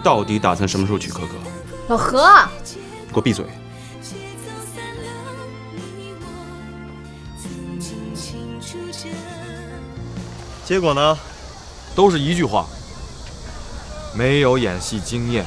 到底打算什么时候娶可可？老何，给我闭嘴！结果呢？都是一句话：没有演戏经验。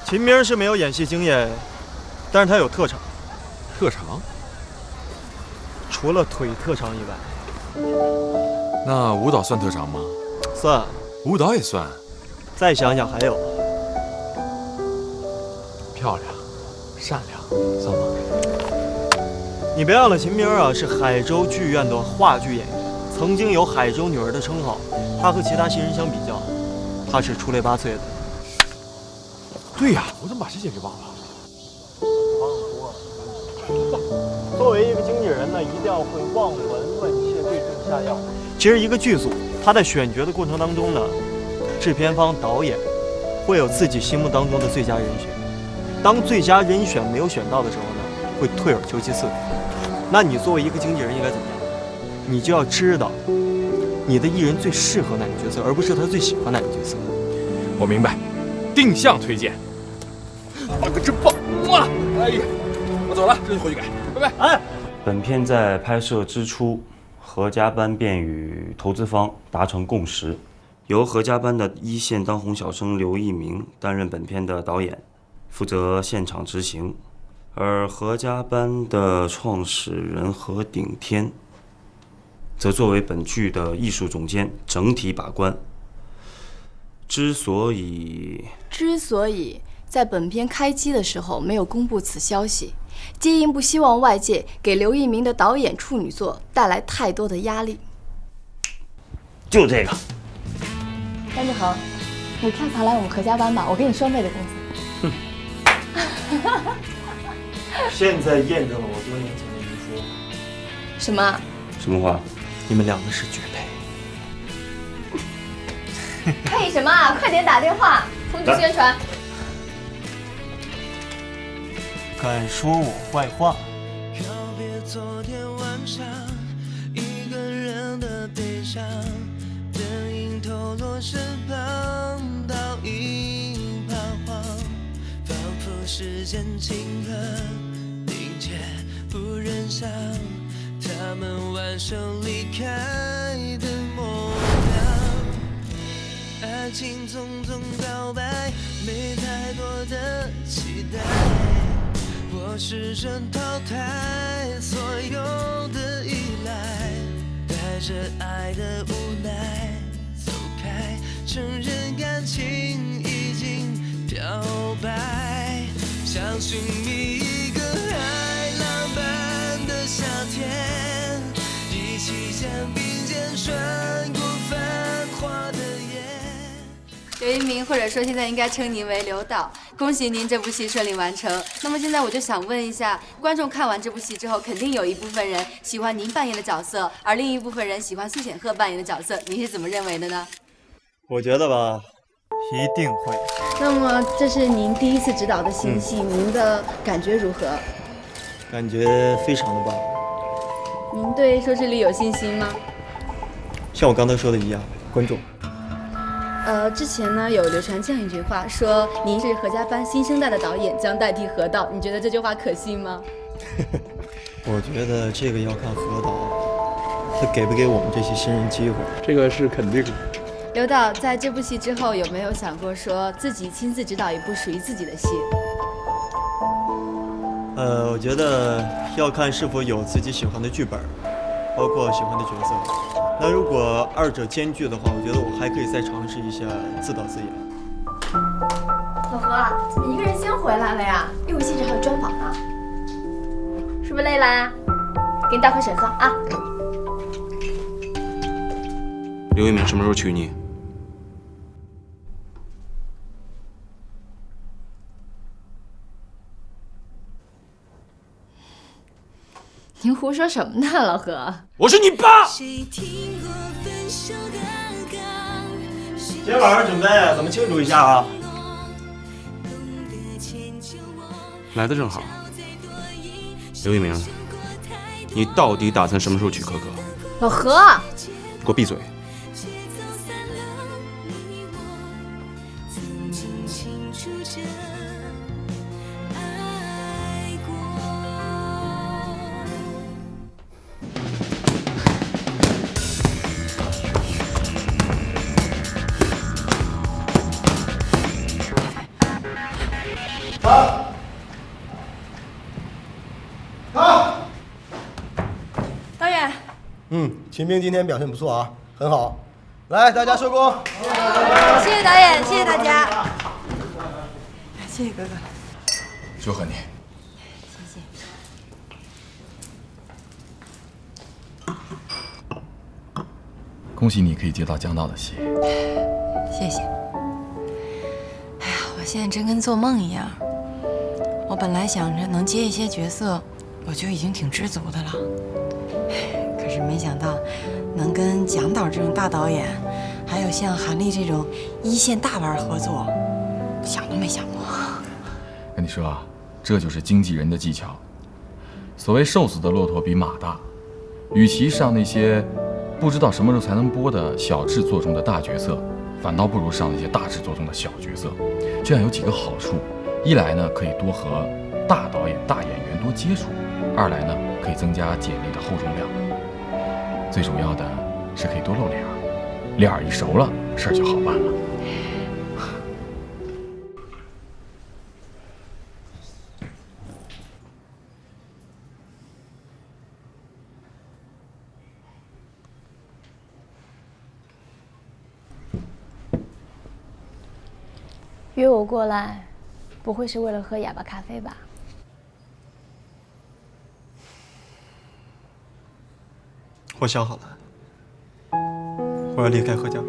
秦明是没有演戏经验，但是他有特长。特长？除了腿特长以外，那舞蹈算特长吗？算。舞蹈也算。再想想还有，漂亮、善良，算吗？你别忘了，秦明啊是海州剧院的话剧演员，曾经有海州女儿的称号。他和其他新人相比较，他是出类拔萃的。对呀，我怎么把这些给忘了？作为一个经纪人呢，一定要会望闻问切，对症下药。其实一个剧组，他在选角的过程当中呢，制片方、导演会有自己心目当中的最佳人选。当最佳人选没有选到的时候呢，会退而求其次。那你作为一个经纪人应该怎么样？你就要知道你的艺人最适合哪个角色，而不是他最喜欢哪个角色。我明白，定向推荐。画的真棒！哇，哎呀，我走了，这就回去改，拜拜。哎，本片在拍摄之初，何家班便与投资方达成共识，由何家班的一线当红小生刘一鸣担任本片的导演，负责现场执行，而何家班的创始人何顶天则作为本剧的艺术总监，整体把关。之所以在本片开机的时候没有公布此消息，皆因不希望外界给刘一鸣的导演处女作带来太多的压力。就这个，张志恒，你跳槽来我们何家班吧，我给你双倍的工资。现在验证了我多年前的一说。什么？什么话？你们两个是绝配。配什么啊？快点打电话通知宣传。敢说我坏话？告别昨天晚上一个人的悲伤，灯影透落身旁，倒影彷徨，仿佛时间轻河凝结不忍想，他们挽手离开的模样，爱情匆匆告白，没太多的期待，我试着淘汰所有的依赖，带着爱的无奈走开，承认感情已经漂白，相信你一个海浪般的夏天，一起肩并肩穿过繁华的夜。刘一鸣，或者说现在应该称您为刘导，恭喜您这部戏顺利完成。那么现在我就想问一下，观众看完这部戏之后，肯定有一部分人喜欢您扮演的角色，而另一部分人喜欢苏显赫扮演的角色，您是怎么认为的呢？我觉得吧，一定会。那么这是您第一次执导的新戏，您的感觉如何？感觉非常的棒。您对收视率有信心吗？像我刚才说的一样，观众。之前呢有流传这样一句话，说您是何家班新生代的导演，将代替何导，你觉得这句话可信吗？我觉得这个要看何导，他给不给我们这些新人机会。这个是肯定的。刘导在这部戏之后有没有想过说自己亲自执导一部属于自己的戏？我觉得要看是否有自己喜欢的剧本，包括喜欢的角色。那如果二者兼具的话，我觉得我还可以再尝试一下自导自演。老何，怎么一个人先回来了呀？一会儿记者还有专访呢，是不是累啦？给你倒口水喝啊。刘一鸣什么时候娶你？您胡说什么呢，老何？我是你爸。今天晚上准备怎么庆祝一下啊？来的正好。刘一鸣，你到底打算什么时候娶可可？老何啊，给我闭嘴！导演，秦兵今天表现不错啊，很好。来，大家收工。谢谢导演，谢谢大家，谢谢哥哥，祝贺你。谢谢。恭喜你可以接到江导的戏。谢谢。哎呀，我现在真跟做梦一样。我本来想着能接一些角色，我就已经挺知足的了。可是没想到，能跟蒋导这种大导演，还有像韩丽这种一线大腕合作，想都没想过。跟你说啊，这就是经纪人的技巧。所谓瘦死的骆驼比马大，与其上那些不知道什么时候才能播的小制作中的大角色，反倒不如上那些大制作中的小角色。这样有几个好处：一来呢，可以多和大导演、大演员多接触；二来呢，可以增加简历的厚重量。最主要的是可以多露脸，脸儿一熟了，事儿就好办了。约我过来，不会是为了喝哑巴咖啡吧？我想好了，我要离开何家班。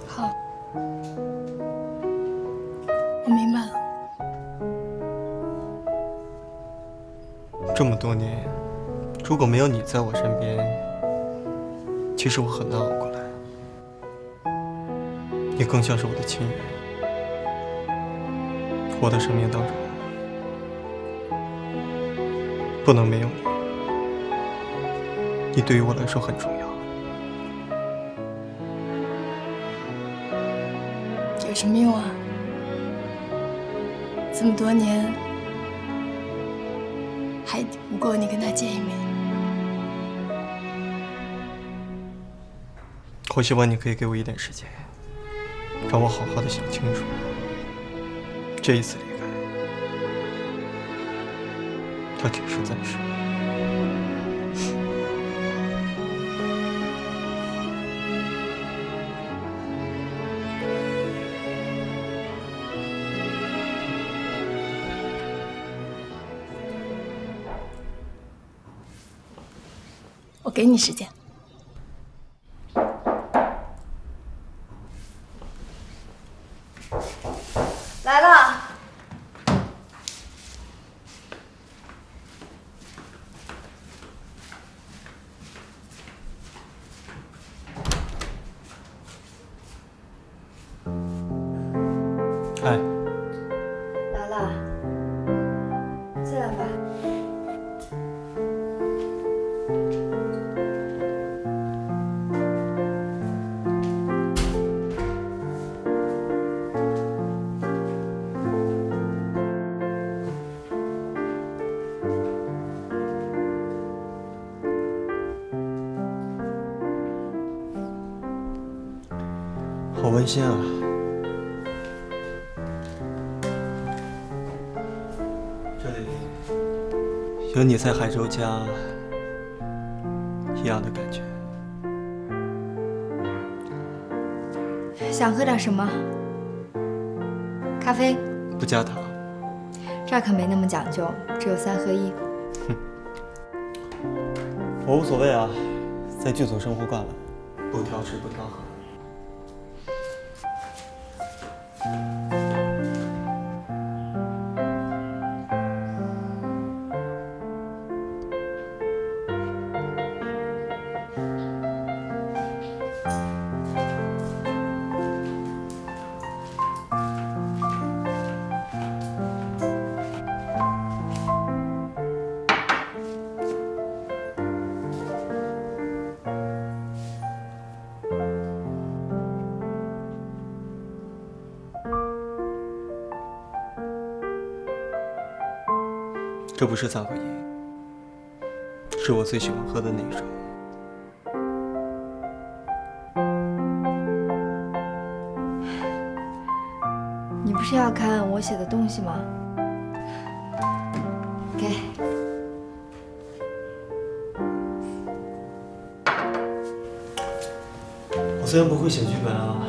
好，我明白了。这么多年，如果没有你在我身边，其实我很难熬过来。你更像是我的亲人，我的生命当中不能没有你，你对于我来说很重要。有什么用啊？这么多年，还抵不过你跟他见一面。我希望你可以给我一点时间，让我好好的想清楚，这一次离开，它只是暂时。我给你时间。来了。哎，来了，进来吧。好温馨啊！这里有你在海州家一样的感觉。想喝点什么？咖啡？不加糖。这儿可没那么讲究，只有3合1。我无所谓啊，在剧组生活惯了，不挑吃不挑喝。这不是3合1，是我最喜欢喝的那一种。你不是要看我写的东西吗？给。我虽然不会写剧本啊，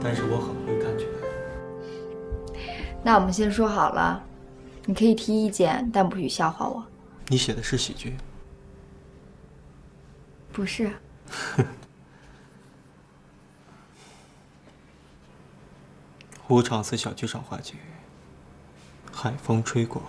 但是我很会看剧本。那我们先说好了，你可以提意见，但不许笑话我。你写的是喜剧？不是。无场次小剧场话剧，海风吹过。